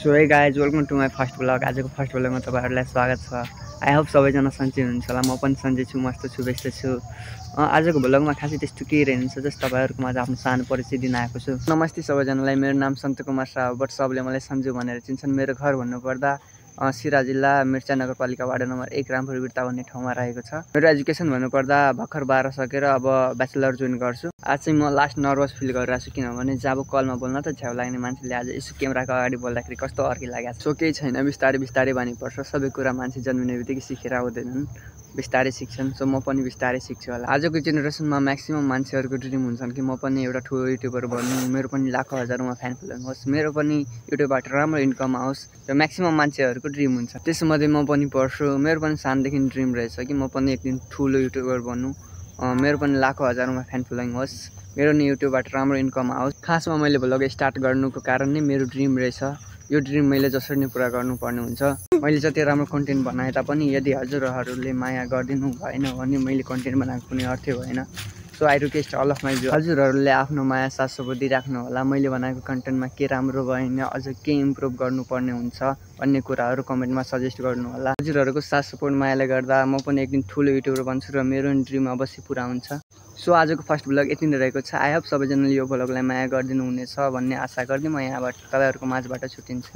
So hey guys welcome to my first vlog. आजको first ब्लगमा तपाईँहरूलाई स्वागत छ। आई होप सबैजना सन्चै हुनुहुन्छ होला। म पनि सन्चै छु, मस्त छु, व्यस्त छु। आजको ब्लगमा खासै त्यस्तो केही रहन्छ जस्ट तपाईँहरूको माझ आफ्नो सानो परिचय दिन आएको छु। नमस्ते सबैजनालाई, मेरो नाम सन्त कुमार शाह, बट सबले मलाई सन्जु भनेर चिन्छन्। मेरो घर भन्नुपर्दा सिरा जिल्ला मिर्चा नगरपालिका वार्ड नम्बर 1 रामपुर बिर्ता भन्ने ठाउँमा रहेको छ। मेरो एजुकेसन भन्नुपर्दा भर्खर 12 सकेर अब ब्याचलर जोइन गर्छु। आज चाहिँ म लास्ट नर्भस फिल गरिरहेको छु, किनभने जब कलमा बोल्न त झ्याउ लाग्ने मान्छेले आज यसो क्यामेराको अगाडि बोल्दाखेरि कस्तो अर्कै लागेको छ। सो केही छैन, बिस्तारै बिस्तारै बानी पर्छ। सबै कुरा मान्छे जन्मिने बित्तिकै सिकेर आउँदैनन्, बिस्तारै सिक्छन्। सो म पनि बिस्तारै सिक्छु होला। आजको जेनेरेसनमा म्याक्सिमम मान्छेहरूको ड्रिम हुन्छन् कि म पनि एउटा ठुलो युट्युबर बन्नु, मेरो पनि लाखौँ हजारौँमा फ्यान फलोइङ होस्, मेरो पनि युट्युबबाट राम्रो इन्कम आओस्, र म्याक्सिमम मान्छेहरूको ड्रिम हुन्छ। त्यसमध्ये म पनि पर्छु। मेरो पनि सानदेखि ड्रिम रहेछ कि म पनि एक दिन ठुलो युट्युबर बन्नु, मेरो पनि लाखौँ हजारौँमा फ्यान फलोइङ होस्, मेरो नि युट्युबबाट राम्रो इन्कम आओस्। खासमा मैले भ्लग स्टार्ट गर्नुको कारण नै मेरो ड्रिम रहेछ। यो ड्रिम मैले जसरी नै पुरा गर्नुपर्ने हुन्छ। मैले जति राम्रो कन्टेन्ट बनाए तापनि यदि हजुरहरूले माया गरिदिनु भएन भने मैले कन्टेन्ट बनाएको कुनै अर्थै भएन। So I request all of my viewers, हजुरहरूले आफ्नो माया साथ सपोर्ट दिइराख्नु होला। मैले बनाएको कन्टेन्टमा के राम्रो भएन, अझ के इम्प्रुभ गर्नुपर्ने हुन्छ भन्ने कुराहरू कमेन्टमा सजेस्ट गर्नु होला। हजुरहरूको साथ सपोर्ट मायाले गर्दा म पनि एक दिन ठुलो युट्युबर बन्छु र मेरो ड्रिम अवश्य पुरा हुन्छ। सो आजको फर्स्ट ब्लग यति नै रहेको छ। आई होप सबैजनाले यो ब्लगलाई माया गरिदिनु हुनेछ भन्ने आशा गर्दै म यहाँबाट तपाईँहरूको माझबाट छुट्टिन्छु।